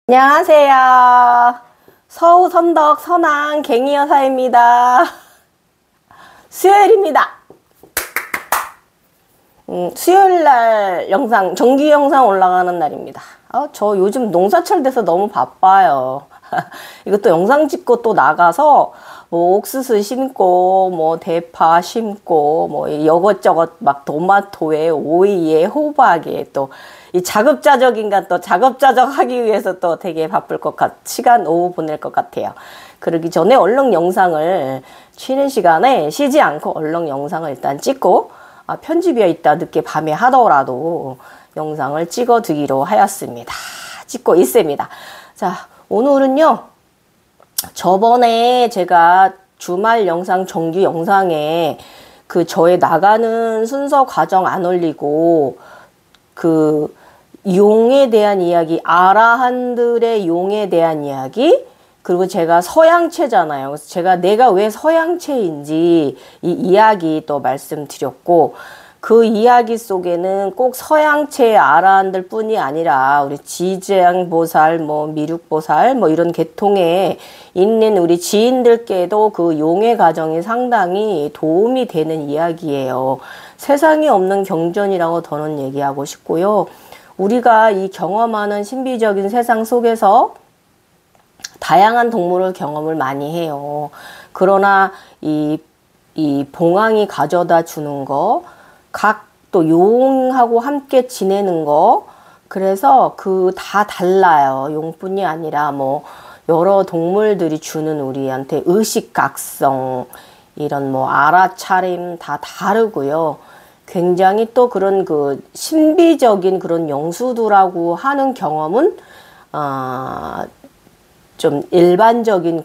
안녕하세요. 서우 선덕 선왕 갱이 여사입니다. 수요일입니다. 수요일날 영상, 정규 영상 올라가는 날입니다. 저 요즘 농사철 돼서 너무 바빠요. 이것도 영상 찍고 또 나가서 뭐 옥수수 심고 뭐 대파 심고 뭐 이것저것 막 토마토에 오이에 호박에 또 이 자급자족인가 또 자급자족 하기 위해서 또 되게 바쁠 시간 오후 보낼 것 같아요. 그러기 전에 얼른 영상을 쉬는 시간에 쉬지 않고 얼른 영상을 일단 찍고 편집이 있다 늦게 밤에 하더라도 영상을 찍어 두기로 하였습니다. 찍고 있습니다. 자, 오늘은요. 저번에 제가 주말 영상 정규 영상에 저의 나가는 순서 과정 안 올리고 용에 대한 이야기, 아라한들의 용에 대한 이야기, 그리고 제가 서양체잖아요. 그래서 내가 왜 서양체인지 이 이야기 또 말씀드렸고, 그 이야기 속에는 꼭 서양체의 아라한들 뿐이 아니라 우리 지장보살, 미륵보살, 이런 계통에 있는 우리 지인들께도 그 용의 과정이 상당히 도움이 되는 이야기예요. 세상에 없는 경전이라고 저는 얘기하고 싶고요. 우리가 이 경험하는 신비적인 세상 속에서 다양한 동물을 경험을 많이 해요. 그러나 이 봉황이 가져다 주는 거, 또 용하고 함께 지내는 거, 그래서 다 달라요. 용뿐이 아니라 여러 동물들이 주는 우리한테 의식각성, 이런 알아차림 다 다르고요. 굉장히 또 그런 신비적인 그런 영수들하고 하는 경험은 좀 일반적인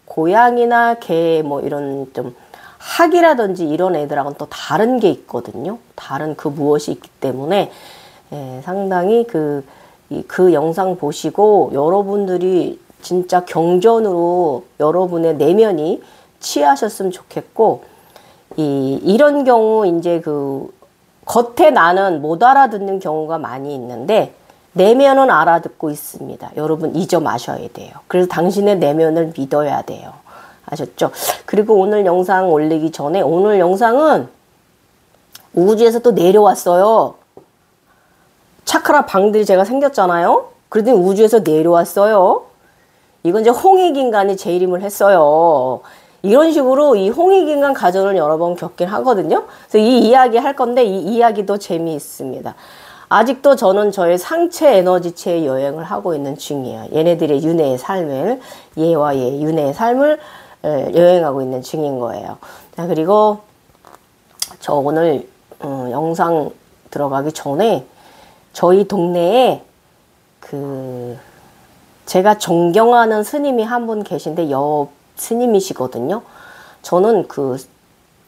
고양이나 개 이런 좀 학이라든지 이런 애들하고는 또 다른 게 있거든요. 다른 무엇이 있기 때문에 상당히 그 영상 보시고 여러분들이 진짜 경전으로 여러분의 내면이 취하셨으면 좋겠고, 이런 경우 이제 겉에 나는 못 알아듣는 경우가 많이 있는데 내면은 알아듣고 있습니다. 여러분 이 점 아셔야 돼요. 그래서 당신의 내면을 믿어야 돼요. 아셨죠? 그리고 오늘 영상 올리기 전에, 오늘 영상은 우주에서 또 내려왔어요. 차크라 방들이 제가 생겼잖아요. 그러더니 우주에서 내려왔어요. 이건 이제 홍익인간이 제 이름을 했어요. 이런 식으로 이 홍익인간 가정을 여러 번 겪긴 하거든요. 그래서 이 이야기 할 건데 이 이야기도 재미있습니다. 아직도 저는 저의 상체 에너지체의 여행을 하고 있는 중이에요. 얘네들의 윤회의 삶을, 얘와 얘 윤회의 삶을 여행하고 있는 중인 거예요. 자, 그리고 저 오늘 영상 들어가기 전에 저희 동네에 제가 존경하는 스님이 한 분 계신데 스님이시거든요. 저는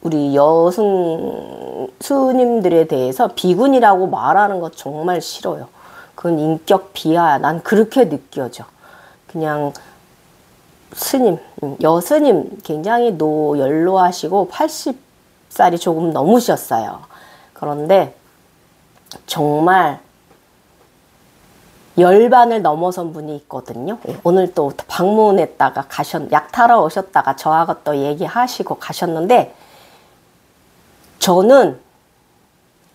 우리 여승 스님들에 대해서 비군이라고 말하는 거 정말 싫어요. 그건 인격 비하야. 난 그렇게 느껴져. 그냥 스님, 여스님 굉장히 연로하시고 80살이 조금 넘으셨어요. 그런데 정말 열반을 넘어선 분이 있거든요. 오늘 또 방문했다가 약 타러 오셨다가 저하고 또 얘기하시고 가셨는데, 저는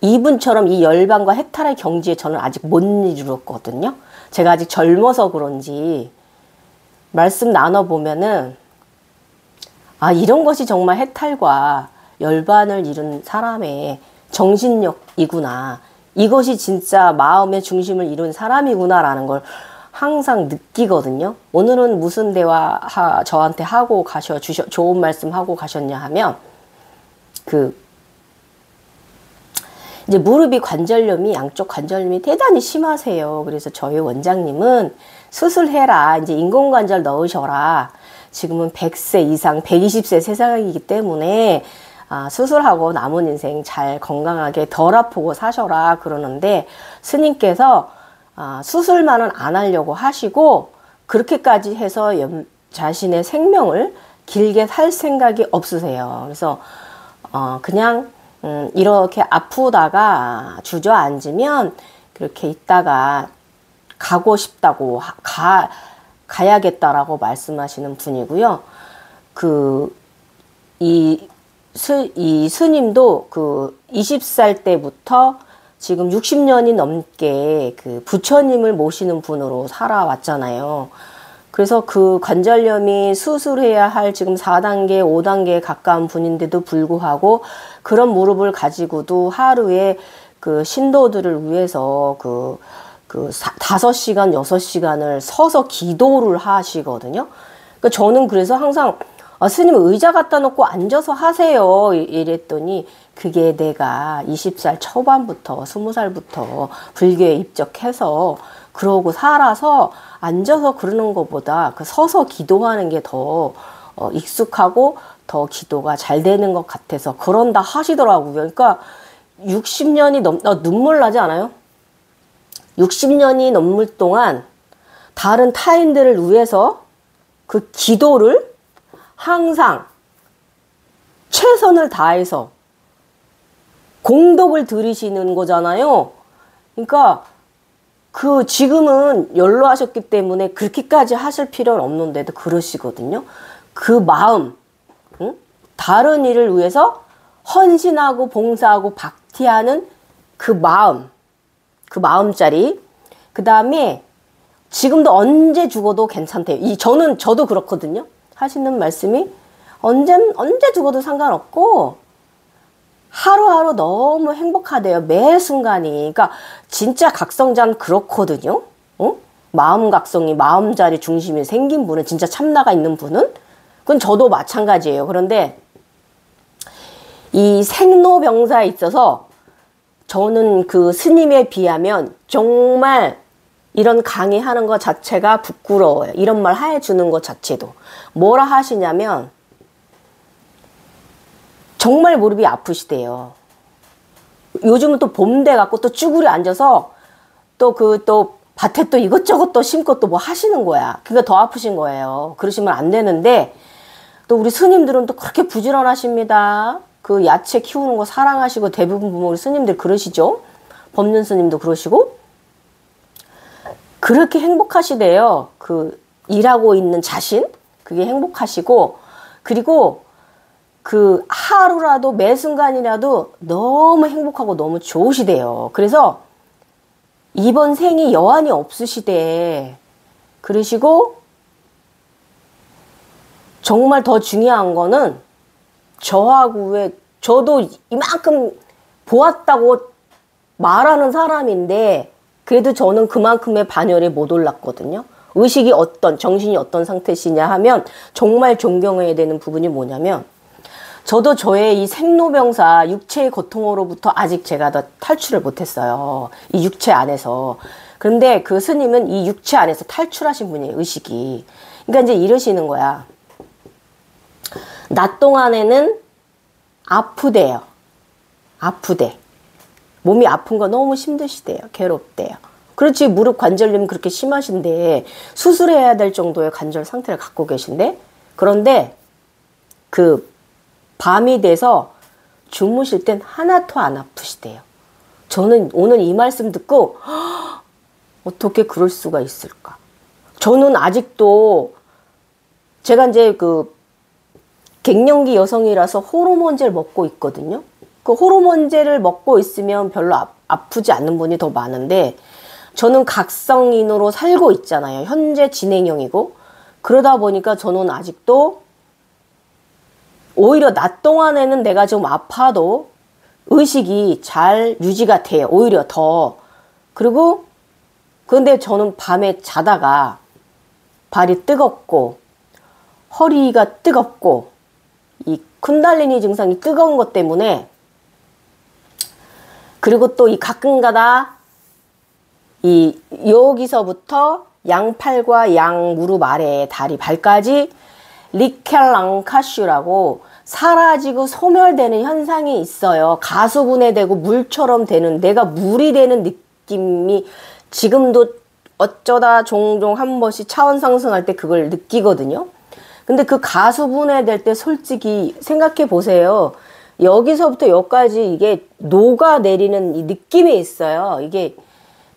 이분처럼 이 열반과 해탈의 경지에 저는 아직 못 이르렀거든요. 제가 아직 젊어서 그런지 말씀 나눠보면은 이런 것이 정말 해탈과 열반을 이룬 사람의 정신력이구나. 이것이 진짜 마음의 중심을 이룬 사람이구나라는 걸 항상 느끼거든요. 오늘은 무슨 대화 저한테 하고 좋은 말씀 하고 가셨냐 하면, 이제 무릎이 양쪽 관절염이 대단히 심하세요. 그래서 저희 원장님은 수술해라. 이제 인공관절 넣으셔라. 지금은 100세 이상, 120세 세상이기 때문에 수술하고 남은 인생 잘 건강하게 덜 아프고 사셔라 그러는데, 스님께서 수술만은 안 하려고 하시고 그렇게까지 해서 자신의 생명을 길게 살 생각이 없으세요. 그래서 그냥 이렇게 아프다가 주저앉으면 그렇게 있다가 가고 싶다고 가야겠다라고 말씀하시는 분이고요. 이 스님도 20살 때부터 지금 60년이 넘게 부처님을 모시는 분으로 살아왔잖아요. 그래서 그 관절염이 수술해야 할 지금 4단계, 5단계에 가까운 분인데도 불구하고 그런 무릎을 가지고도 하루에 신도들을 위해서 5시간, 6시간을 서서 기도를 하시거든요. 그러니까 저는 그래서 항상 스님 의자 갖다 놓고 앉아서 하세요 이랬더니 그게 내가 20살 초반부터 20살부터 불교에 입적해서 그러고 살아서 앉아서 그러는 것보다 서서 기도하는 게 더 익숙하고 더 기도가 잘 되는 것 같아서 그런다 하시더라고요. 그러니까 60년이 눈물 나지 않아요? 60년이 넘을 동안 다른 타인들을 위해서 그 기도를 항상 최선을 다해서 공덕을 들이시는 거잖아요. 그러니까 지금은 연로하셨기 때문에 그렇게까지 하실 필요는 없는데도 그러시거든요. 그 마음, 응? 다른 일을 위해서 헌신하고 봉사하고 박티하는 그 마음짜리. 그 다음에 지금도 언제 죽어도 괜찮대요. 저도 그렇거든요. 하시는 말씀이 언제 죽어도 상관없고 하루하루 너무 행복하대요. 매 순간이. 그러니까 진짜 각성자는 그렇거든요. 마음 각성이 마음자리 중심이 생긴 분은 진짜 참나가 있는 분은 그건 저도 마찬가지예요. 그런데 이 생로병사에 있어서 저는 그 스님에 비하면 정말 이런 강의하는 것 자체가 부끄러워요. 이런 말 해주는 것 자체도. 뭐라 하시냐면 정말 무릎이 아프시대요. 요즘은 또 봄 돼갖고 또 쭈그려 앉아서 또 밭에 또 이것저것 또 심고 또 뭐 하시는 거야. 그게 더 아프신 거예요. 그러시면 안 되는데 또 우리 스님들은 또 그렇게 부지런하십니다. 그 야채 키우는 거 사랑하시고 대부분 보면 우리 스님들 그러시죠. 법륜 스님도 그러시고 그렇게 행복하시대요. 일하고 있는 자신 그게 행복하시고 그리고 하루라도 매 순간이라도 너무 행복하고 너무 좋으시대요. 그래서 이번 생이 여한이 없으시대. 그러시고 정말 더 중요한 거는 저도 이만큼 보았다고 말하는 사람인데 그래도 저는 그만큼의 반열에 못 올랐거든요. 의식이 정신이 어떤 상태시냐 하면 정말 존경해야 되는 부분이 뭐냐면 저도 저의 이 생로병사 육체의 고통으로부터 아직 제가 더 탈출을 못했어요. 이 육체 안에서. 그런데 그 스님은 이 육체 안에서 탈출하신 분이에요. 의식이. 그러니까 이제 이러시는 거야. 낮 동안에는 아프대요. 아프대. 몸이 아픈 거 너무 힘드시대요. 괴롭대요. 그렇지 무릎 관절염 그렇게 심하신데 수술해야 될 정도의 관절 상태를 갖고 계신데 그런데 밤이 돼서 주무실 땐 하나도 안 아프시대요. 저는 오늘 이 말씀 듣고 어떻게 그럴 수가 있을까? 저는 아직도 제가 이제 갱년기 여성이라서 호르몬제를 먹고 있거든요. 그 호르몬제를 먹고 있으면 별로 아프지 않는 분이 더 많은데 저는 각성인으로 살고 있잖아요. 현재 진행형이고 그러다 보니까 저는 아직도 오히려 낮 동안에는 내가 좀 아파도 의식이 잘 유지가 돼요. 오히려 더. 그런데 저는 밤에 자다가 발이 뜨겁고 허리가 뜨겁고 이 쿤달리니 증상이 뜨거운 것 때문에 그리고 또 이 가끔가다 여기서부터 양팔과 양 무릎 아래 다리 발까지 리켈랑카슈라고 사라지고 소멸되는 현상이 있어요. 가수분해되고 물처럼 되는 내가 물이 되는 느낌이 지금도 어쩌다 종종 한 번씩 차원 상승할 때 그걸 느끼거든요. 근데 그 가수분해될 때 솔직히 생각해 보세요. 여기서부터 여기까지 이게 녹아내리는 이 느낌이 있어요. 이게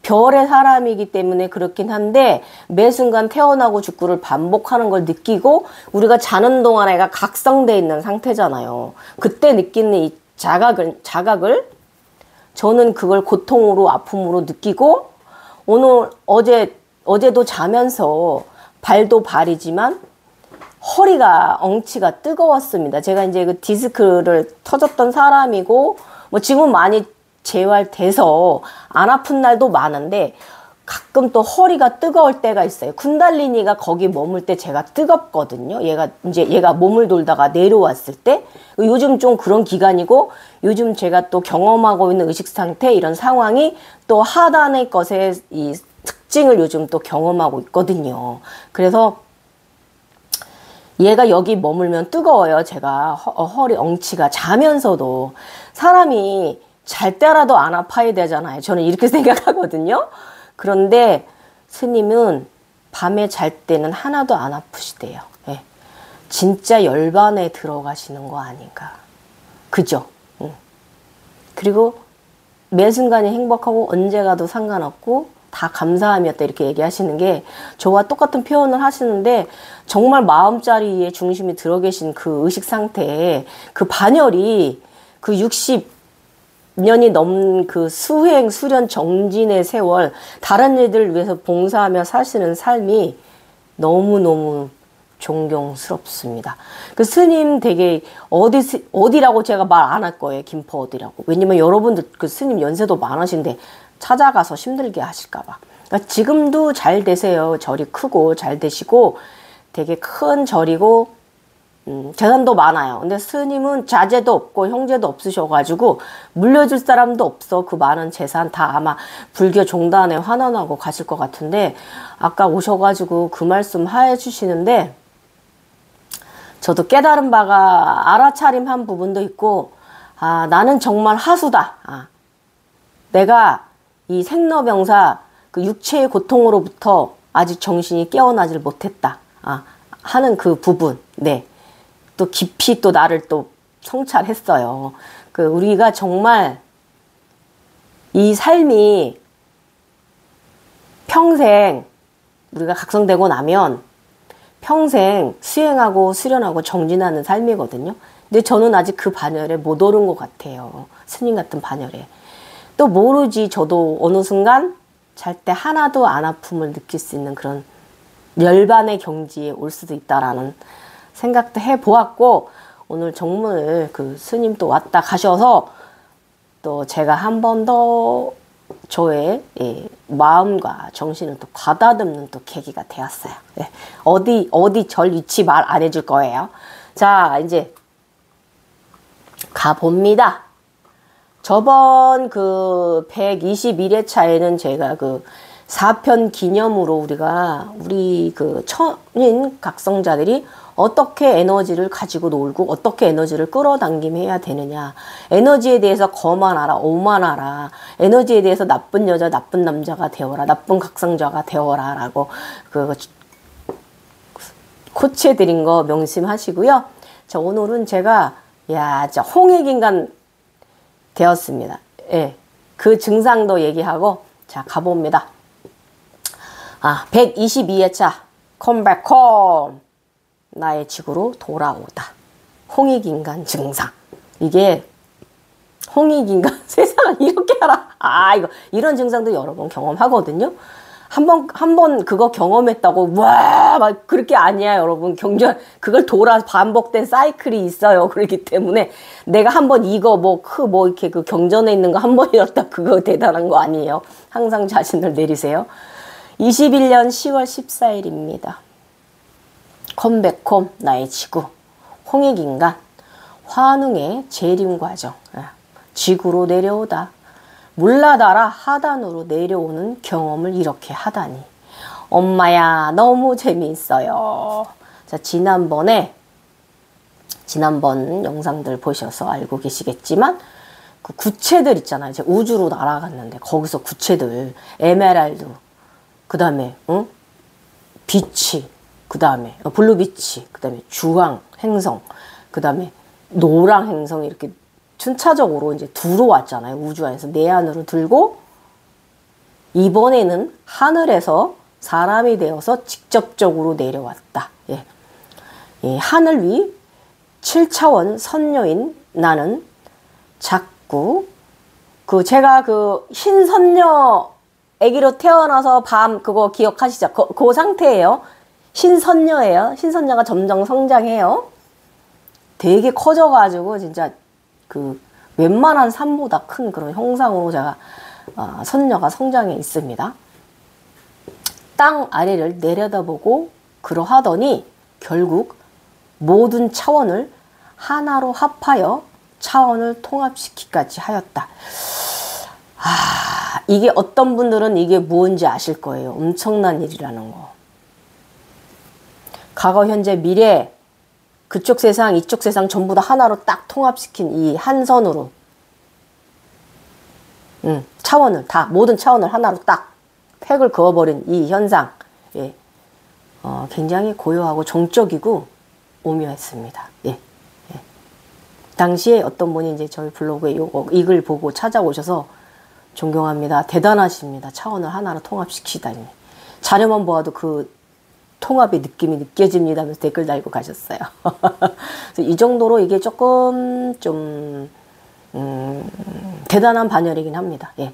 별의 사람이기 때문에 그렇긴 한데 매 순간 태어나고 죽고를 반복하는 걸 느끼고 우리가 자는 동안 애가 각성돼 있는 상태잖아요. 그때 느끼는 이 자각을 저는 그걸 고통으로 아픔으로 느끼고 어제도 자면서 발도 발이지만 허리가 엉치가 뜨거웠습니다. 제가 이제 그 디스크를 터졌던 사람이고 뭐 지금 많이 재활돼서 안 아픈 날도 많은데 가끔 또 허리가 뜨거울 때가 있어요. 쿤달리니가 거기 머물 때 제가 뜨겁거든요. 얘가 몸을 돌다가 내려왔을 때 요즘 좀 그런 기간이고 요즘 제가 또 경험하고 있는 의식 상태 이런 상황이 또 하단의 것의 이 특징을 요즘 또 경험하고 있거든요. 그래서 얘가 여기 머물면 뜨거워요. 제가 허리 엉치가 자면서도 사람이 잘 때라도 안 아파야 되잖아요. 저는 이렇게 생각하거든요. 그런데 스님은 밤에 잘 때는 하나도 안 아프시대요. 예. 진짜 열반에 들어가시는 거 아닌가. 그죠? 그리고 매 순간이 행복하고 언제 가도 상관없고 다 감사함이었다 이렇게 얘기하시는 게 저와 똑같은 표현을 하시는데 정말 마음자리에 중심이 들어 계신 그 의식 상태에 그 반열이 그 60년이 넘은 그 수행, 수련, 정진의 세월 다른 일들을 위해서 봉사하며 사시는 삶이 너무너무 존경스럽습니다. 그 스님 되게 어디라고 제가 말 안 할 거예요. 김포 어디라고. 왜냐면 여러분들 그 스님 연세도 많으신데 찾아가서 힘들게 하실까봐. 그러니까 지금도 잘 되세요. 절이 크고 잘 되시고 되게 큰 절이고 재산도 많아요. 근데 스님은 자제도 없고 형제도 없으셔가지고 물려줄 사람도 없어. 그 많은 재산 다 아마 불교 종단에 환원하고 가실 것 같은데 아까 오셔가지고 그 말씀 해주시는데 저도 깨달은 바가 알아차림한 부분도 있고 아 나는 정말 하수다. 내가 이 생로병사 그 육체의 고통으로부터 아직 정신이 깨어나질 못했다. 하는 그 부분. 네. 또 깊이 또 나를 또 성찰했어요. 그 우리가 정말 이 삶이 평생 우리가 각성되고 나면 평생 수행하고 수련하고 정진하는 삶이거든요. 근데 저는 아직 그 반열에 못 오른 것 같아요. 스님 같은 반열에. 또 모르지 저도 어느 순간 잘 때 하나도 안 아픔을 느낄 수 있는 그런 열반의 경지에 올 수도 있다라는 생각도 해보았고 오늘 정말 그 스님 또 왔다 가셔서 또 제가 한 번 더 저의 마음과 정신을 또 가다듬는 또 계기가 되었어요. 네. 어디 절 위치 말 안 해줄 거예요. 자 이제 가봅니다. 저번 그 121회차에는 제가 그 4편 기념으로 우리 그 천인 각성자들이 어떻게 에너지를 가지고 놀고 어떻게 에너지를 끌어당김해야 되느냐. 에너지에 대해서 거만하라, 오만하라. 에너지에 대해서 나쁜 여자, 나쁜 남자가 되어라. 나쁜 각성자가 되어라. 라고 그 코치해드린 거 명심하시고요. 자, 오늘은 제가 진짜 홍익인간 되었습니다. 예. 그 증상도 얘기하고 자, 가봅니다. 122회차 컴백홈 나의 지구로 돌아오다. 홍익인간 증상. 이게 홍익인간 세상을 이렇게 하라. 이런 증상도 여러 번 경험하거든요. 한 번 그거 경험했다고 와 막 그렇게 아니야 여러분. 그걸 반복된 사이클이 있어요. 그렇기 때문에 내가 한번 이거 이렇게 그 경전에 있는 거 한 번이었다 그거 대단한 거 아니에요. 항상 자신을 내리세요. 21년 10월 14일입니다. 컴백홈 나의 지구 홍익인간 환웅의 재림 과정. 지구로 내려오다. 물라다라 하단으로 내려오는 경험을 이렇게 하다니. 엄마야 너무 재미있어요. 자, 지난번 영상들 보셔서 알고 계시겠지만 그 구체들 있잖아요. 제가 우주로 날아갔는데 거기서 구체들 에메랄드 그 다음에 빛이 그 다음에 블루빛이 그 다음에 주황 행성 그 다음에 노랑 행성이 이렇게 순차적으로 이제 들어왔잖아요. 우주 안에서 내 안으로 들고 이번에는 하늘에서 사람이 되어서 직접적으로 내려왔다. 예. 예, 하늘 위 7차원 선녀인 나는 자꾸 제가 흰 선녀 아기로 태어나서 밤 그거 기억하시죠? 그 상태예요. 흰 선녀예요. 흰 선녀가 점점 성장해요. 되게 커져가지고 진짜 웬만한 산보다 큰 그런 형상으로 제가 선녀가 성장해 있습니다. 땅 아래를 내려다보고 그러하더니 결국 모든 차원을 하나로 합하여 차원을 통합시키기까지 하였다. 이게 어떤 분들은 이게 무엇인지 아실 거예요. 엄청난 일이라는 거. 과거, 현재, 미래 그쪽 세상, 이쪽 세상 전부 다 하나로 딱 통합시킨 이 한 선으로 차원을 다 모든 차원을 하나로 딱 팩을 그어버린 이 현상. 예. 굉장히 고요하고 정적이고 오묘했습니다. 예. 예. 당시에 어떤 분이 이제 저희 블로그에 이 글 보고 찾아오셔서 존경합니다. 대단하십니다. 차원을 하나로 통합시키다니. 자료만 보아도 그 통합의 느낌이 느껴집니다 하면서 댓글 달고 가셨어요. 이 정도로 이게 조금 좀 대단한 반열이긴 합니다. 예.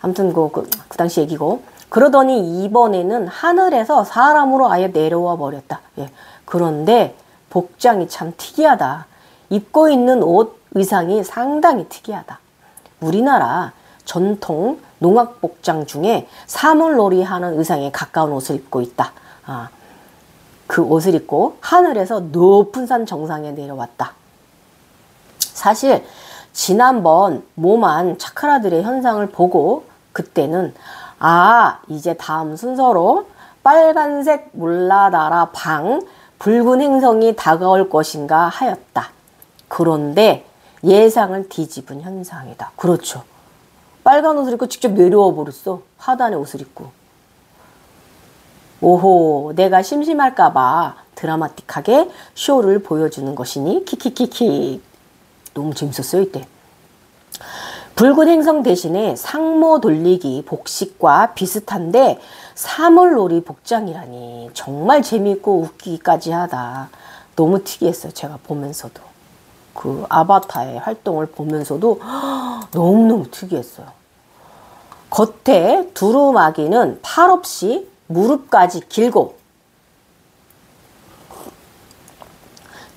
아무튼 그 당시 얘기고. 그러더니 이번에는 하늘에서 사람으로 아예 내려와 버렸다. 예. 그런데 복장이 참 특이하다. 입고 있는 옷, 의상이 상당히 특이하다. 우리나라 전통 농악복장 중에 사물놀이 하는 의상에 가까운 옷을 입고 있다. 그 옷을 입고 하늘에서 높은 산 정상에 내려왔다. 사실 지난번 모만 차크라들의 현상을 보고 그때는 이제 다음 순서로 빨간색 몰라다라 방 붉은 행성이 다가올 것인가 하였다. 그런데 예상을 뒤집은 현상이다. 그렇죠. 빨간 옷을 입고 직접 내려와 버렸어. 하단에 옷을 입고. 오호, 내가 심심할까봐 드라마틱하게 쇼를 보여주는 것이니 키키키키. 너무 재밌었어요 이때. 붉은 행성 대신에 상모 돌리기 복식과 비슷한데 사물놀이 복장이라니 정말 재미있고 웃기기까지 하다. 너무 특이했어요. 제가 보면서도. 그 아바타의 활동을 보면서도 너무너무 특이했어요. 겉에 두루마기는 팔 없이 무릎까지 길고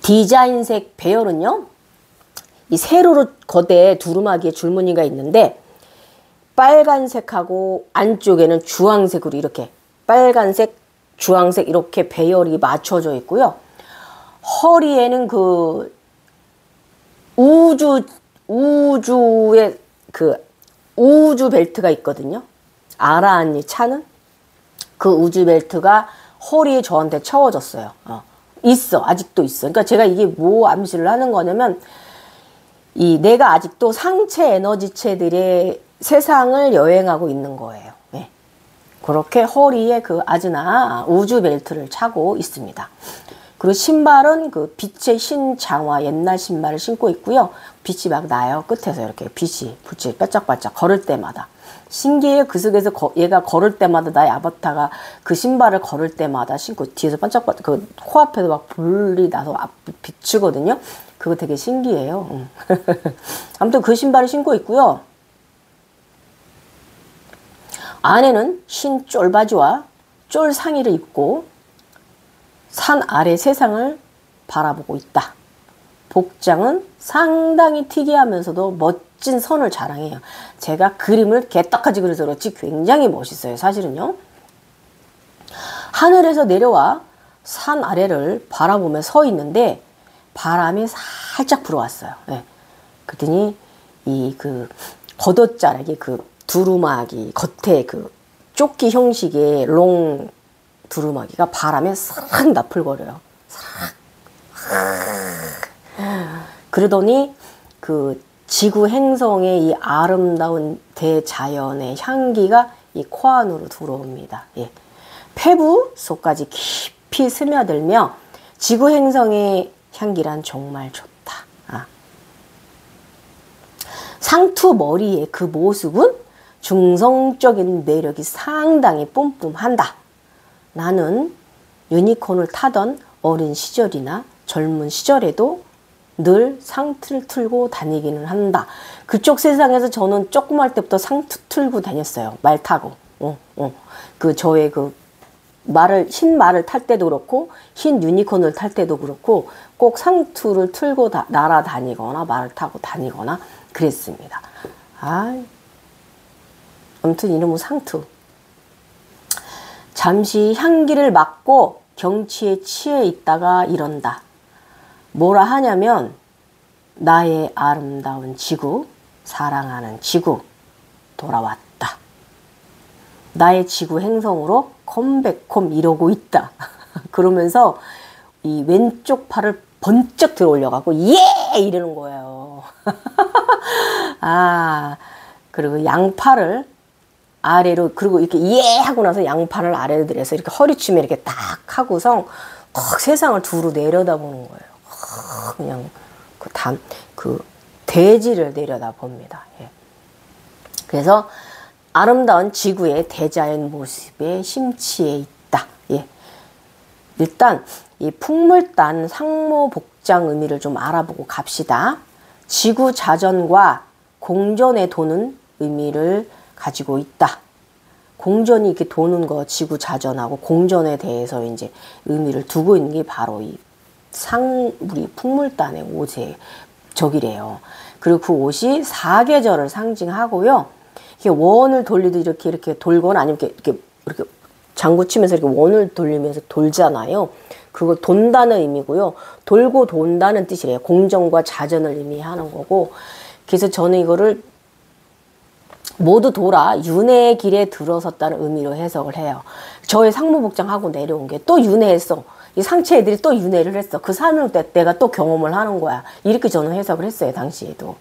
디자인색 배열은요. 이 세로로 겉에 두루마기에 줄무늬가 있는데 빨간색하고 안쪽에는 주황색으로 이렇게 빨간색, 주황색 이렇게 배열이 맞춰져 있고요. 허리에는 그 우주의 우주 벨트가 있거든요. 아라한이 차는 그 우주 벨트가 허리에 저한테 채워졌어요. 있어. 아직도 있어. 그러니까 제가 이게 뭐 암시를 하는 거냐면 내가 아직도 상체 에너지체들의 세상을 여행하고 있는 거예요. 네. 그렇게 허리에 그 아즈나 우주 벨트를 차고 있습니다. 그리고 신발은 그 빛의 신장화 옛날 신발을 신고 있고요. 빛이 막 나요. 끝에서 이렇게 빛이 반짝반짝 걸을 때마다. 신기해요. 그 속에서 얘가 걸을 때마다 나의 아바타가 그 신발을 걸을 때마다 신고 뒤에서 반짝반짝 그 코앞에도 막 불이 나서 비추거든요. 그거 되게 신기해요. 아무튼 그 신발을 신고 있고요. 안에는 흰 쫄바지와 쫄상의를 입고 산 아래 세상을 바라보고 있다. 복장은 상당히 특이하면서도 멋진 선을 자랑해요. 제가 그림을 개떡하지 그래서 그렇지 굉장히 멋있어요. 사실은요. 하늘에서 내려와 산 아래를 바라보며 서 있는데 바람이 살짝 불어왔어요. 네. 그랬더니 겉옷자락이 두루마기 겉에 조끼 형식의 롱 두루마기가 바람에 싹 나풀거려요. 싹. 그러더니 지구 행성의 이 아름다운 대자연의 향기가 이 코 안으로 들어옵니다. 예. 폐부 속까지 깊이 스며들며 지구 행성의 향기란 정말 좋다. 상투 머리의 그 모습은 중성적인 매력이 상당히 뿜뿜한다. 나는 유니콘을 타던 어린 시절이나 젊은 시절에도 늘 상투를 틀고 다니기는 한다. 그쪽 세상에서 저는 조그만 때부터 상투 틀고 다녔어요. 말 타고. 그 저의 그 흰 말을 탈 때도 그렇고 흰 유니콘을 탈 때도 그렇고 꼭 상투를 틀고 날아다니거나 말을 타고 다니거나 그랬습니다. 아무튼 이름은 상투. 잠시 향기를 맡고 경치에 취해 있다가 이런다. 뭐라 하냐면 나의 아름다운 지구, 사랑하는 지구 돌아왔다. 나의 지구 행성으로 컴백홈 이러고 있다. 그러면서 이 왼쪽 팔을 번쩍 들어 올려갖고 예! 이러는 거예요. 그리고 양팔을 아래로, 그리고 이렇게 예! 하고 나서 양팔을 아래로 들여서 이렇게 허리춤에 이렇게 딱 하고서 턱 세상을 두루 내려다보는 거예요. 그냥 그 대지를 내려다봅니다. 예. 그래서 아름다운 지구의 대자연 모습에 심취해 있다. 예. 일단 이 풍물단 상모복장 의미를 좀 알아보고 갑시다. 지구 자전과 공전에 도는 의미를 가지고 있다. 공전이 이렇게 도는 거, 지구 자전하고 공전에 대해서 이제 의미를 두고 있는 게 바로 이 우리 풍물단의 옷의 적이래요. 그리고 그 옷이 사계절을 상징하고요. 이렇게 원을 돌리도 이렇게 돌거나 아니면 이렇게 장구 치면서 이렇게 원을 돌리면서 돌잖아요. 그거 돈다는 의미고요. 돌고 돈다는 뜻이래요. 공전과 자전을 의미하는 거고. 그래서 저는 이거를 모두 돌아 윤회의 길에 들어섰다는 의미로 해석을 해요. 저의 상모복장 하고 내려온 게 또 윤회했어. 이 상체 애들이 또 윤회를 했어. 그 삶을 내가 또 경험을 하는 거야. 이렇게 저는 해석을 했어요. 당시에도.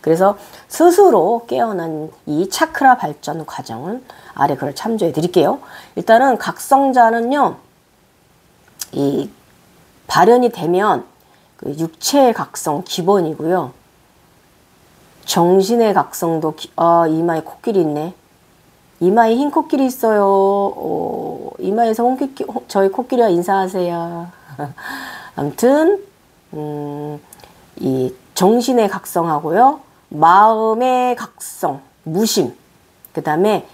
그래서 스스로 깨어난 이 차크라 발전 과정은 아래 글을 참조해 드릴게요. 일단은 각성자는요. 이 발현이 되면 그 육체의 각성 기본이고요. 정신의 각성도 이마에 코끼리 있네. 이마에 흰 코끼리 있어요. 이마에서 저희 코끼리와 인사하세요. 아무튼 이 정신의 각성하고요. 마음의 각성, 무심. 그 다음에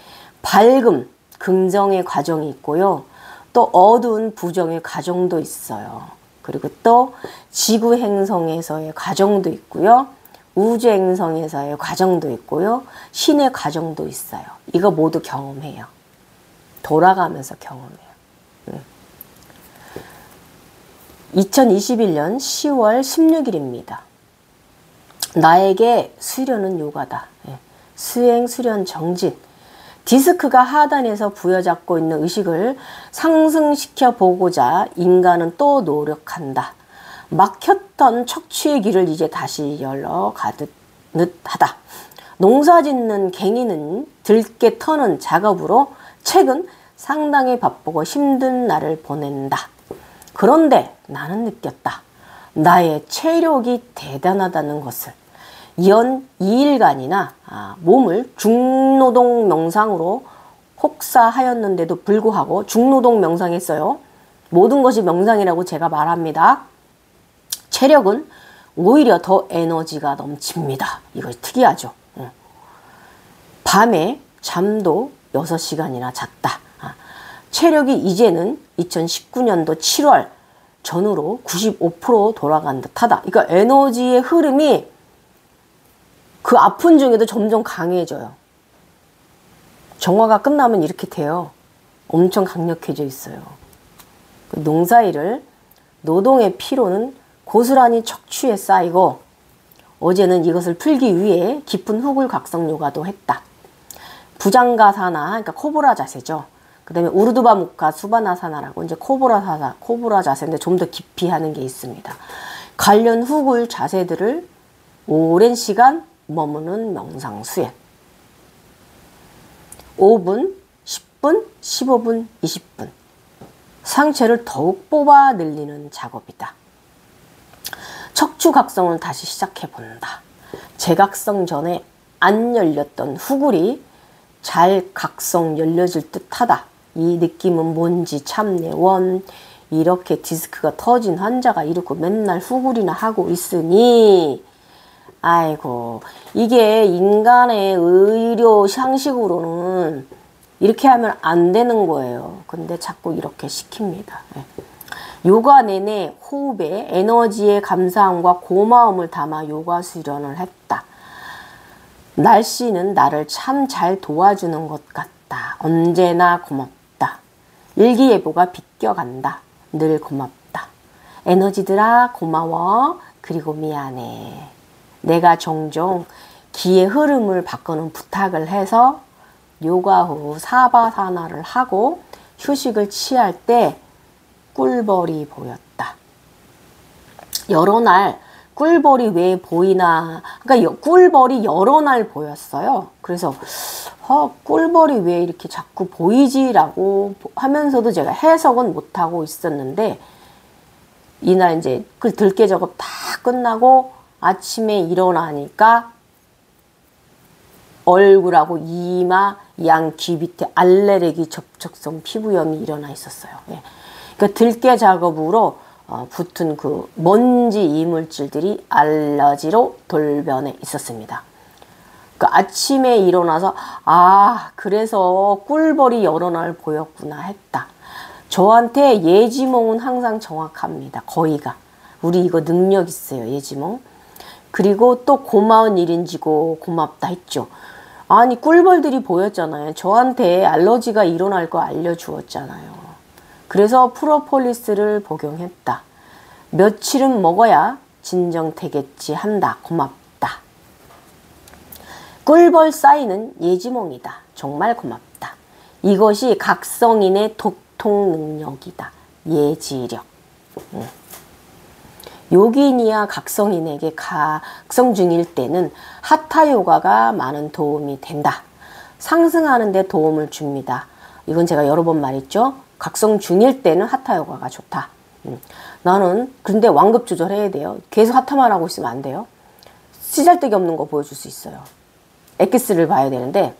밝음, 긍정의 과정이 있고요. 또 어두운 부정의 과정도 있어요. 그리고 또 지구 행성에서의 과정도 있고요. 우주 행성에서의 과정도 있고요. 신의 과정도 있어요. 이거 모두 경험해요. 돌아가면서 경험해요. 2021년 10월 16일입니다. 나에게 수련은 요가다. 수행, 수련, 정진. 디스크가 하단에서 부여잡고 있는 의식을 상승시켜 보고자 인간은 또 노력한다. 막혔던 척추의 길을 이제 다시 열러 가듯 하다. 농사 짓는 갱이는 들깨 터는 작업으로 최근 상당히 바쁘고 힘든 날을 보낸다. 그런데 나는 느꼈다. 나의 체력이 대단하다는 것을. 연 2일간이나 몸을 중노동 명상으로 혹사하였는데도 불구하고 중노동 명상했어요. 모든 것이 명상이라고 제가 말합니다. 체력은 오히려 더 에너지가 넘칩니다. 이거 특이하죠. 밤에 잠도 6시간이나 잤다. 체력이 이제는 2019년도 7월 전후로 95% 돌아간 듯하다. 그러니까 에너지의 흐름이 그 아픈 중에도 점점 강해져요. 정화가 끝나면 이렇게 돼요. 엄청 강력해져 있어요. 그 농사일을 노동의 피로는 고스란히 척추에 쌓이고 어제는 이것을 풀기 위해 깊은 훅을 각성 요가도 했다. 부장가사나, 그러니까 코브라 자세죠. 그 다음에 우르두바 무카 수바나사나라고 이제 코브라 자세인데 좀 더 깊이 하는 게 있습니다. 관련 훅을 자세들을 오랜 시간 머무는 명상 수행. 5분, 10분, 15분, 20분. 상체를 더욱 뽑아 늘리는 작업이다. 척추 각성을 다시 시작해 본다. 재각성 전에 안 열렸던 후굴이 잘 각성 열려질 듯하다. 이 느낌은 뭔지 참내 원. 이렇게 디스크가 터진 환자가 이렇게 맨날 후굴이나 하고 있으니 아이고 이게 인간의 의료 상식으로는 이렇게 하면 안 되는 거예요. 근데 자꾸 이렇게 시킵니다. 요가 내내 호흡에 에너지의 감사함과 고마움을 담아 요가 수련을 했다. 날씨는 나를 참 잘 도와주는 것 같다. 언제나 고맙다. 일기예보가 비껴간다. 늘 고맙다. 에너지들아 고마워. 그리고 미안해. 내가 종종 기의 흐름을 바꾸는 부탁을 해서 요가 후 사바사나를 하고 휴식을 취할 때 꿀벌이 보였다. 여러 날 꿀벌이 왜 보이나, 그러니까 꿀벌이 여러 날 보였어요. 그래서 꿀벌이 왜 이렇게 자꾸 보이지라고 하면서도 제가 해석은 못하고 있었는데 이날 이제 그 들깨 작업 다 끝나고 아침에 일어나니까 얼굴하고 이마, 양 귀 밑에 알레르기 접촉성 피부염이 일어나 있었어요. 예. 그러니까 들깨 작업으로 붙은 그 먼지 이물질들이 알러지로 돌변해 있었습니다. 그 아침에 일어나서 그래서 꿀벌이 여러 날 보였구나 했다. 저한테 예지몽은 항상 정확합니다. 거의가. 우리 이거 능력 있어요. 예지몽. 그리고 또 고마운 일인지고 고맙다 했죠. 아니 꿀벌들이 보였잖아요. 저한테 알러지가 일어날 거 알려주었잖아요. 그래서 프로폴리스를 복용했다. 며칠은 먹어야 진정되겠지 한다. 고맙다. 꿀벌 사인은 예지몽이다. 정말 고맙다. 이것이 각성인의 독통 능력이다. 예지력. 요긴이야 각성인에게 각성 중일 때는 하타 요가가 많은 도움이 된다. 상승하는 데 도움을 줍니다. 이건 제가 여러 번 말했죠. 각성 중일 때는 하타 요가가 좋다. 나는 근데 완급 조절해야 돼요. 계속 하타만 하고 있으면 안 돼요. 쓰잘데기 없는 거 보여줄 수 있어요. 엑기스를 봐야 되는데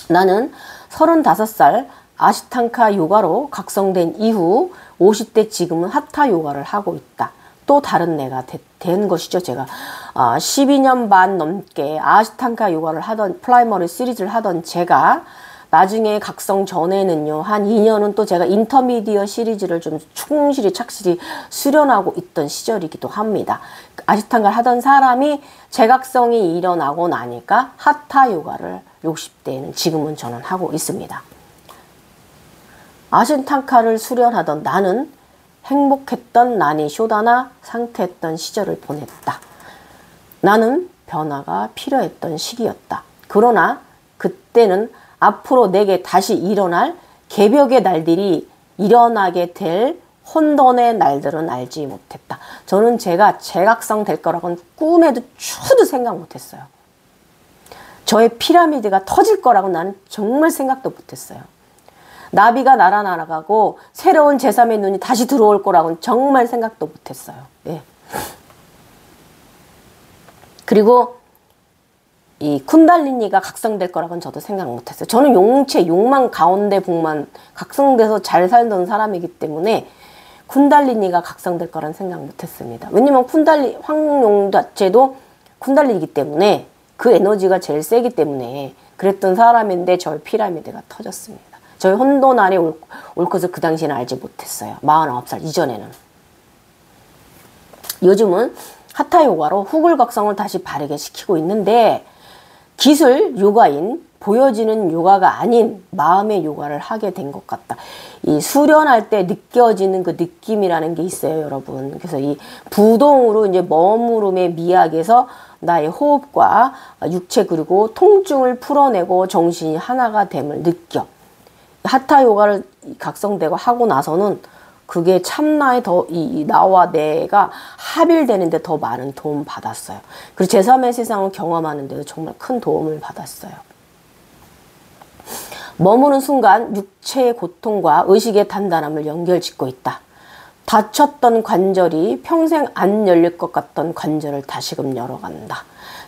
나는 35살 아시탄카 요가로 각성된 이후 50대 지금은 하타 요가를 하고 있다. 또 다른 내가 된 것이죠. 제가 12년 반 넘게 아시탄카 요가를 하던 프라이머리 시리즈를 하던 제가 나중에 각성 전에는요 한 2년은 또 제가 인터미디어 시리즈를 좀 충실히 착실히 수련하고 있던 시절이기도 합니다. 아시탄가를 하던 사람이 재각성이 일어나고 나니까 하타 요가를 60대에는 지금은 저는 하고 있습니다. 아시탄카를 수련하던 나는 행복했던 나니 쇼다나 상태했던 시절을 보냈다. 나는 변화가 필요했던 시기였다. 그러나 그때는 앞으로 내게 다시 일어날 개벽의 날들이 일어나게 될 혼돈의 날들은 알지 못했다. 저는 제가 재각성 될 거라고는 꿈에도 추도 생각 못했어요. 저의 피라미드가 터질 거라고 나는 정말 생각도 못했어요. 나비가 날아가고 새로운 제3의 눈이 다시 들어올 거라고는 정말 생각도 못했어요. 예. 그리고 이 쿤달리니가 각성될 거라고는 저도 생각 못했어요. 저는 용체, 욕망 가운데 북만 각성돼서 잘 살던 사람이기 때문에 쿤달리니가 각성될 거라는 생각 못했습니다. 왜냐면 황룡 자체도 쿤달리니이기 때문에 그 에너지가 제일 세기 때문에 그랬던 사람인데 저의 피라미드가 터졌습니다. 저희 혼돈날이 올 것을 그 당시에는 알지 못했어요. 49살 이전에는. 요즘은 하타 요가로 후굴 각성을 다시 바르게 시키고 있는데 기술 요가인 보여지는 요가가 아닌 마음의 요가를 하게 된 것 같다. 이 수련할 때 느껴지는 그 느낌이라는 게 있어요, 여러분. 그래서 이 부동으로 이제 머무름의 미학에서 나의 호흡과 육체 그리고 통증을 풀어내고 정신이 하나가 됨을 느껴. 하타 요가를 각성되고 하고 나서는 그게 참나의 나와 내가 합일되는데 더 많은 도움 받았어요. 그리고 제3의 세상을 경험하는데도 정말 큰 도움을 받았어요. 머무는 순간 육체의 고통과 의식의 단단함을 연결짓고 있다. 다쳤던 관절이 평생 안 열릴 것 같던 관절을 다시금 열어간다.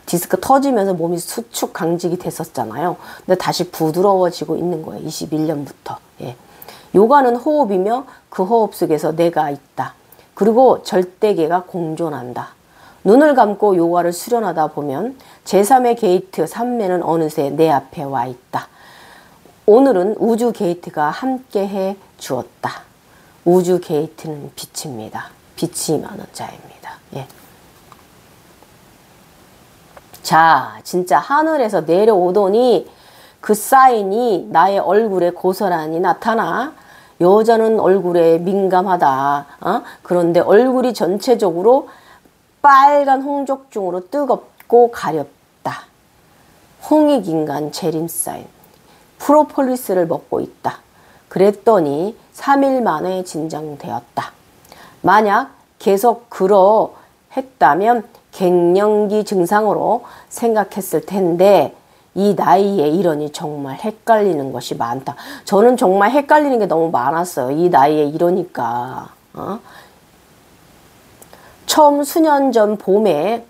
디스크 터지면서 몸이 수축 강직이 됐었잖아요. 근데 다시 부드러워지고 있는 거예요. 21년부터. 예. 요가는 호흡이며 그 호흡 속에서 내가 있다. 그리고 절대계가 공존한다. 눈을 감고 요가를 수련하다 보면 제3의 게이트 3매는 어느새 내 앞에 와 있다. 오늘은 우주 게이트가 함께해 주었다. 우주 게이트는 빛입니다. 빛이 임하는 자입니다. 예. 자, 진짜 하늘에서 내려오더니 그 사인이 나의 얼굴에 고스란히 나타나. 여자는 얼굴에 민감하다. 그런데 얼굴이 전체적으로 빨간 홍적중으로 뜨겁고 가렵다. 홍익인간 재림 사인. 프로폴리스를 먹고 있다. 그랬더니 3일 만에 진정되었다. 만약 계속 그러 했다면 갱년기 증상으로 생각했을 텐데 이 나이에 이러니 정말 헷갈리는 것이 많다. 저는 정말 헷갈리는 게 너무 많았어요. 이 나이에 이러니까. 처음 수년 전 봄에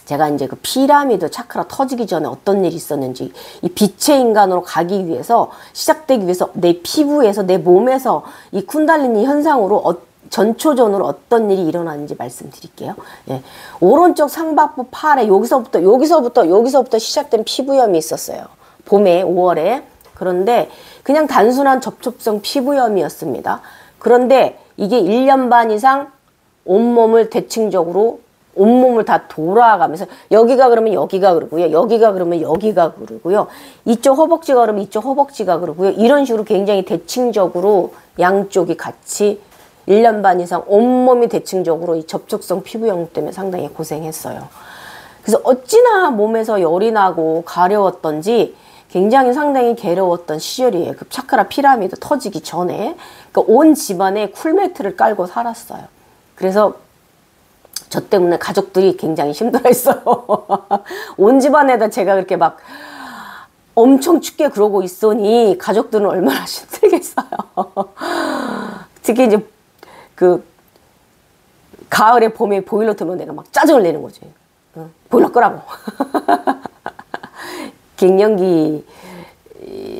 제가 이제 그 피라미드 차크라 터지기 전에 어떤 일이 있었는지, 이 빛의 인간으로 가기 위해서, 시작되기 위해서 내 피부에서, 내 몸에서 이 쿤달리니 현상으로 전초전으로 어떤 일이 일어나는지 말씀드릴게요. 예. 오른쪽 상박부 팔에 여기서부터 시작된 피부염이 있었어요. 봄에 5월에. 그런데 그냥 단순한 접촉성 피부염이었습니다. 그런데 이게 1년 반 이상 온몸을 대칭적으로 온몸을 다 돌아가면서 여기가 그러면 여기가 그러고요. 여기가 그러면 여기가 그러고요. 이쪽 허벅지가 그러면 이쪽 허벅지가 그러고요. 이런 식으로 굉장히 대칭적으로 양쪽이 같이 1년 반 이상 온몸이 대칭적으로 이 접촉성 피부염 때문에 상당히 고생했어요. 그래서 어찌나 몸에서 열이 나고 가려웠던지 굉장히 상당히 괴로웠던 시절이에요. 그 차크라 피라미드 터지기 전에. 그러니까 온 집안에 쿨매트를 깔고 살았어요. 그래서 저 때문에 가족들이 굉장히 힘들어했어요. 온 집안에다 제가 그렇게 막 엄청 춥게 그러고 있으니 가족들은 얼마나 힘들겠어요. 특히 이제 그 가을에 봄에 보일러 틀면 내가 막 짜증을 내는 거지. 보일러 끄라고. 갱년기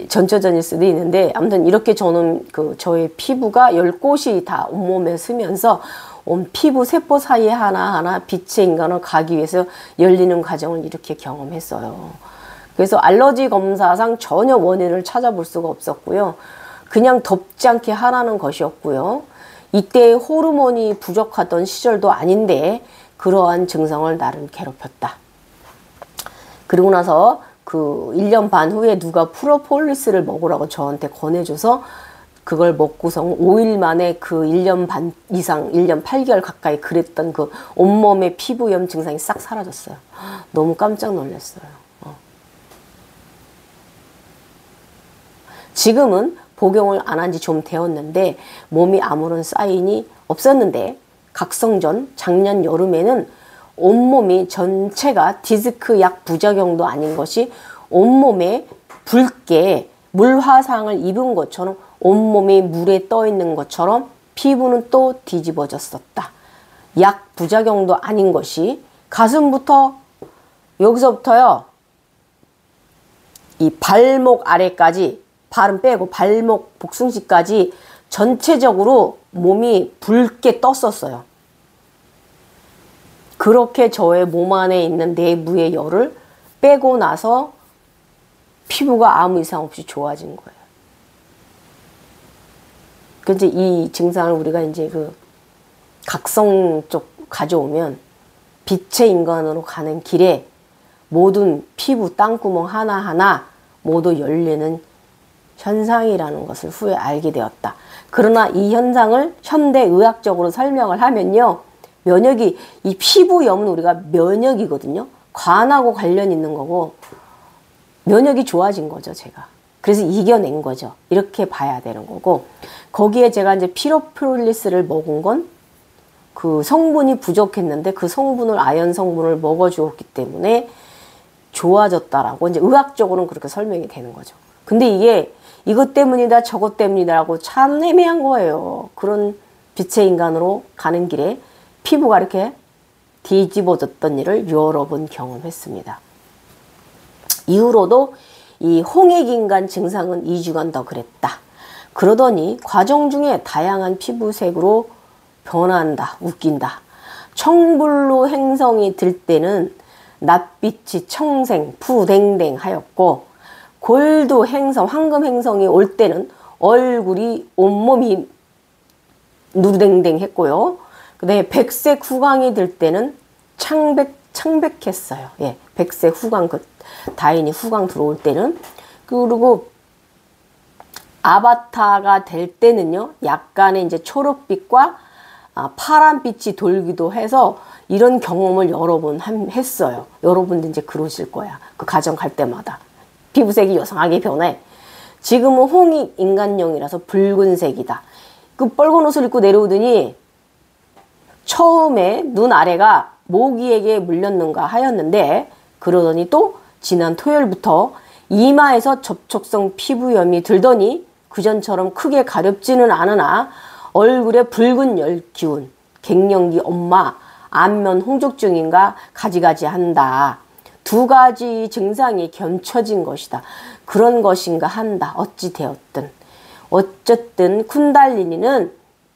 전초전일 수도 있는데 아무튼 이렇게 저는 그 저의 피부가 10곳이 다 온몸에 스면서 온 피부 세포 사이에 하나하나 빛의 인간을 가기 위해서 열리는 과정을 이렇게 경험했어요. 그래서 알러지 검사상 전혀 원인을 찾아볼 수가 없었고요. 그냥 덥지 않게 하라는 것이었고요. 이때 호르몬이 부족하던 시절도 아닌데 그러한 증상을 나를 괴롭혔다. 그리고 나서 그 1년 반 후에 누가 프로폴리스를 먹으라고 저한테 권해줘서 그걸 먹고서 5일 만에 그 1년 반 이상, 1년 8개월 가까이 그랬던 그 온몸의 피부염 증상이 싹 사라졌어요. 너무 깜짝 놀랐어요. 지금은 복용을 안 한 지 좀 되었는데 몸이 아무런 사인이 없었는데 각성전 작년 여름에는 온몸이 전체가 디스크 약 부작용도 아닌 것이 온몸에 붉게 물화상을 입은 것처럼 온몸이 물에 떠 있는 것처럼 피부는 또 뒤집어졌었다. 약 부작용도 아닌 것이 가슴부터 여기서부터요. 이 발목 아래까지 발은 빼고 발목 복숭지까지 전체적으로 몸이 붉게 떴었어요. 그렇게 저의 몸 안에 있는 내부의 열을 빼고 나서 피부가 아무 이상 없이 좋아진 거예요. 그래서 이 증상을 우리가 이제 그 각성 쪽 가져오면 빛의 인간으로 가는 길에 모든 피부 땅구멍 하나하나 모두 열리는 현상이라는 것을 후에 알게 되었다. 그러나 이 현상을 현대의학적으로 설명을 하면요. 면역이, 이 피부염은 우리가 면역이거든요. 관하고 관련 있는 거고 면역이 좋아진 거죠, 제가. 그래서 이겨낸 거죠. 이렇게 봐야 되는 거고 거기에 제가 이제 피로폴리스를 먹은 건 그 성분이 부족했는데 그 성분을 아연 성분을 먹어주었기 때문에 좋아졌다라고 이제 의학적으로는 그렇게 설명이 되는 거죠. 근데 이게 이것 때문이다 저것 때문이다라고 참 애매한 거예요. 그런 빛의 인간으로 가는 길에 피부가 이렇게 뒤집어졌던 일을 여러 번 경험했습니다. 이후로도 이 홍액인간 증상은 2주간 더 그랬다. 그러더니 과정 중에 다양한 피부색으로 변한다. 웃긴다. 청불로 행성이 들 때는 낯빛이 청생, 푸댕댕 하였고 골드 행성, 황금 행성이 올 때는 얼굴이 온몸이 누르댕댕 했고요. 그 다음에 백색 후광이 들 때는 창백했어요. 예, 백색 후광, 그 다인이 후광 들어올 때는. 그리고 아바타가 될 때는요, 약간의 이제 초록빛과 파란빛이 돌기도 해서 이런 경험을 여러 번 했어요. 여러분도 이제 그러실 거야. 그 가정 갈 때마다. 피부색이 요상하게 변해. 지금은 홍익 인간용이라서 붉은색이다. 그 빨간 옷을 입고 내려오더니 처음에 눈 아래가 모기에게 물렸는가 하였는데 그러더니 또 지난 토요일부터 이마에서 접촉성 피부염이 들더니 그전처럼 크게 가렵지는 않으나 얼굴에 붉은 열기운, 갱년기 엄마, 안면 홍조증인가 가지가지 한다. 두 가지 증상이 견쳐진 것이다. 그런 것인가 한다. 어찌 되었든. 어쨌든 쿤달리니는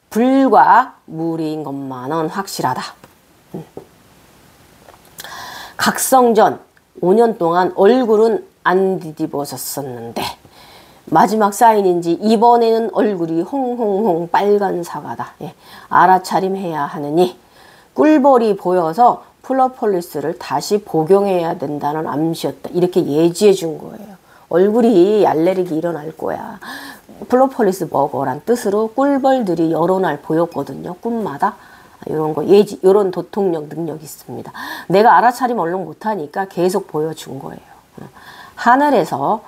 불과 무리인 것만은 확실하다. 각성전 5년 동안 얼굴은 안 뒤집어졌었는데 마지막 사인인지 이번에는 얼굴이 홍홍홍 빨간 사과다. 예, 알아차림해야 하느니 꿀벌이 보여서 플로폴리스를 다시 복용해야 된다는 암시였다. 이렇게 예지해 준 거예요. 얼굴이 알레르기 일어날 거야. 플로폴리스 먹어란 뜻으로 꿀벌들이 여러 날 보였거든요. 꿈마다. 이런 거 예지, 이런 도통력 능력이 있습니다. 내가 알아차림 얼른 못하니까 계속 보여준 거예요. 하늘에서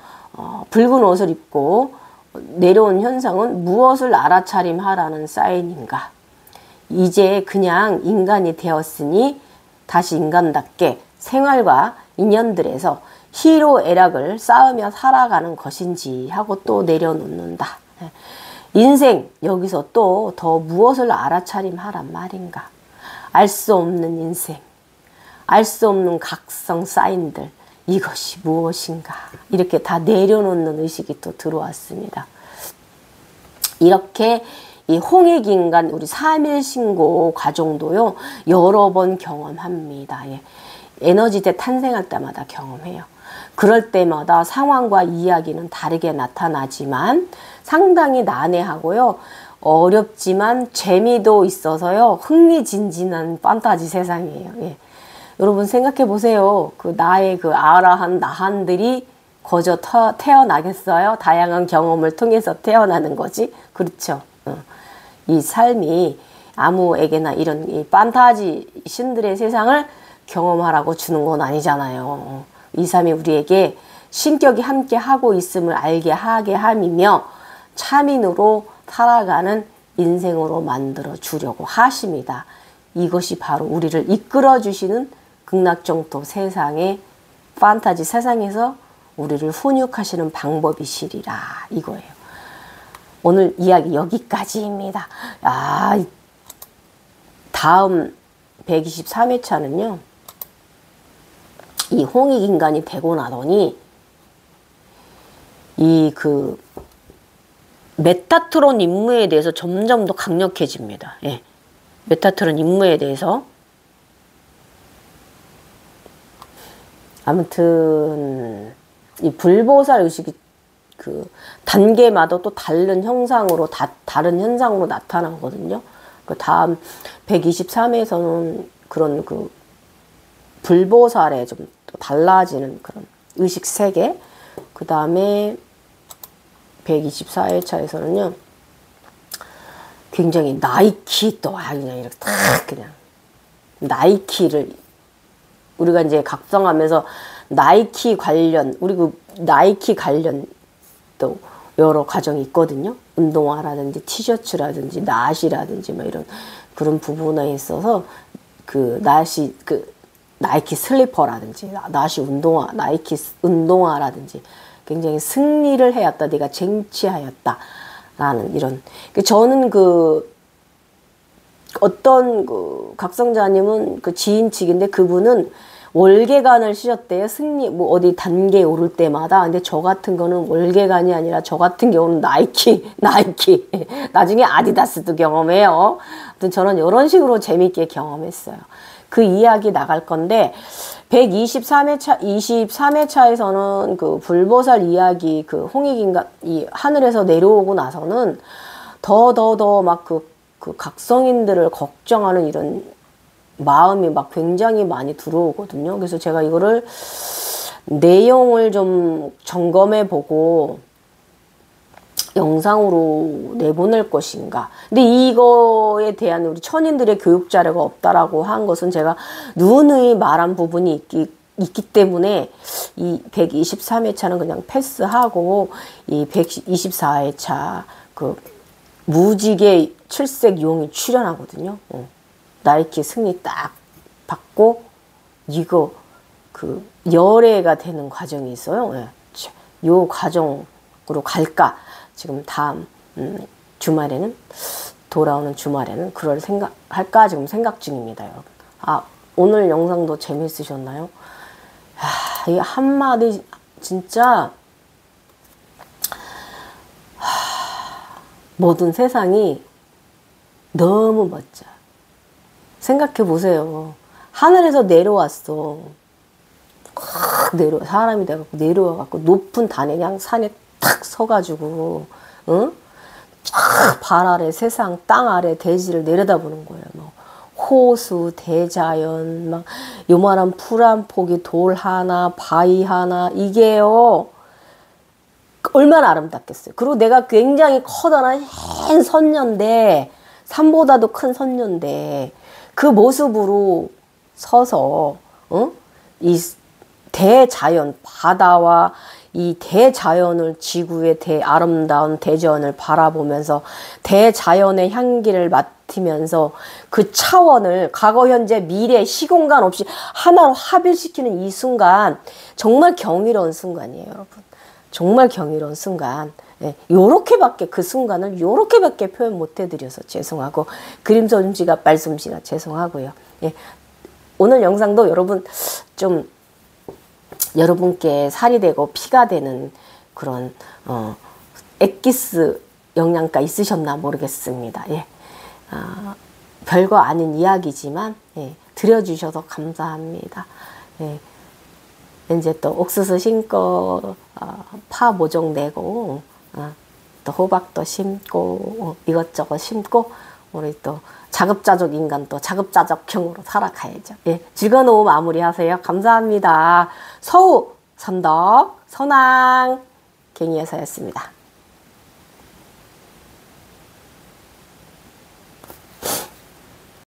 붉은 옷을 입고 내려온 현상은 무엇을 알아차림하라는 사인인가. 이제 그냥 인간이 되었으니 다시 인간답게 생활과 인연들에서 희로애락을 쌓으며 살아가는 것인지 하고 또 내려놓는다. 인생 여기서 또 더 무엇을 알아차림하란 말인가. 알 수 없는 인생, 알 수 없는 각성 사인들, 이것이 무엇인가. 이렇게 다 내려놓는 의식이 또 들어왔습니다. 이렇게 이 홍익인간 우리 3일 신고 과정도요 여러 번 경험합니다. 예. 에너지대 탄생할 때마다 경험해요. 그럴 때마다 상황과 이야기는 다르게 나타나지만 상당히 난해하고요. 어렵지만 재미도 있어서요. 흥미진진한 판타지 세상이에요. 예. 여러분 생각해 보세요. 그 나의 그 아라한 나한들이 거저 태어나겠어요? 다양한 경험을 통해서 태어나는 거지. 그렇죠. 이 삶이 아무에게나 이런 이 판타지 신들의 세상을 경험하라고 주는 건 아니잖아요. 이 삶이 우리에게 신격이 함께 하고 있음을 알게 하게 함이며 차민으로 살아가는 인생으로 만들어 주려고 하십니다. 이것이 바로 우리를 이끌어 주시는 극락정토 세상의 판타지 세상에서 우리를 훈육하시는 방법이시리라 이거예요. 오늘 이야기 여기까지입니다. 다음 123회차는요. 이 홍익인간이 되고 나더니 이 그 메타트론 임무에 대해서 점점 더 강력해집니다. 예. 메타트론 임무에 대해서 아무튼 이 불보살 의식이 그 단계마다 또 다른 형상으로 다른 현상으로 나타나거든요. 그 다음 123회에서는 그런 그 불보살에 좀 또 달라지는 그런 의식 세계. 그 다음에 124회차에서는요. 굉장히 나이키 또 그냥 이렇게 탁 그냥 나이키를 우리가 이제 각성하면서 나이키 관련 우리 그 나이키 관련 또 여러 과정이 있거든요. 운동화라든지 티셔츠라든지 낫이라든지 뭐 이런 그런 부분에 있어서 그 낫이 그 나이키 슬리퍼라든지 낫이 운동화 나이키 운동화라든지 굉장히 승리를 해왔다. 네가 쟁취하였다. 라는 이런 저는 그 어떤 그 각성자님은 그 지인 측인데 그분은 월계관을 쓰셨대요. 승리 뭐 어디 단계에 오를 때마다. 근데 저 같은 거는 월계관이 아니라 저 같은 경우는 나이키 나중에 아디다스도 경험해요. 아무튼 저는 이런 식으로 재밌게 경험했어요. 그 이야기 나갈 건데 23회차에서는 그 불보살 이야기 그 홍익인간 이 하늘에서 내려오고 나서는 더 막 그 각성인들을 걱정하는 이런 마음이 막 굉장히 많이 들어오거든요. 그래서 제가 이거를 내용을 좀 점검해 보고 영상으로 내보낼 것인가. 근데 이거에 대한 우리 천인들의 교육 자료가 없다라고 한 것은 제가 누누이 말한 부분이 있기 때문에 이 123회차는 그냥 패스하고 이 124회차 그 무지개 칠색 용이 출연하거든요. 나이키 승리 딱 받고 이거 그 열애가 되는 과정이 있어요. 요 과정으로 갈까? 지금 다음 주말에는 돌아오는 주말에는 그럴 할까 지금 생각 중입니다, 여러분. 아, 오늘 영상도 재밌으셨나요? 이 한마디 진짜 모든 세상이 너무 멋져. 생각해 보세요. 하늘에서 내려왔어. 사람이 돼갖고 내려와갖고 높은 단해양 산에 탁 서가지고, 응? 발 아래 세상, 땅 아래 대지를 내려다보는 거예요. 뭐 호수, 대자연, 막 요만한 풀 한 포기, 돌 하나, 바위 하나, 이게요. 얼마나 아름답겠어요. 그리고 내가 굉장히 커다란 흰 선녀인데, 산보다도 큰 선녀인데, 그 모습으로 서서, 이 대자연, 바다와 이 대자연을, 지구의 아름다운 대자연을 바라보면서 대자연의 향기를 맡으면서 그 차원을 과거, 현재, 미래, 시공간 없이 하나로 합일시키는 이 순간, 정말 경이로운 순간이에요, 여러분. 정말 경이로운 순간. 예, 요렇게밖에 그 순간을 요렇게밖에 표현 못 해드려서 죄송하고 그림 솜씨가 말솜씨가 죄송하고요. 예, 오늘 영상도 여러분 좀 여러분께 살이 되고 피가 되는 그런 엑기스 영양가 있으셨나 모르겠습니다. 예, 별거 아닌 이야기지만 예, 들려주셔서 감사합니다. 예. 이제 또 옥수수 심고 파 모종 내고 또 호박도 심고 이것저것 심고 우리 또 자급자족 인간 또 자급자족형으로 살아가야죠. 예, 즐거운 오후 마무리하세요. 감사합니다. 서우, 선덕, 선왕, 갱이여사였습니다.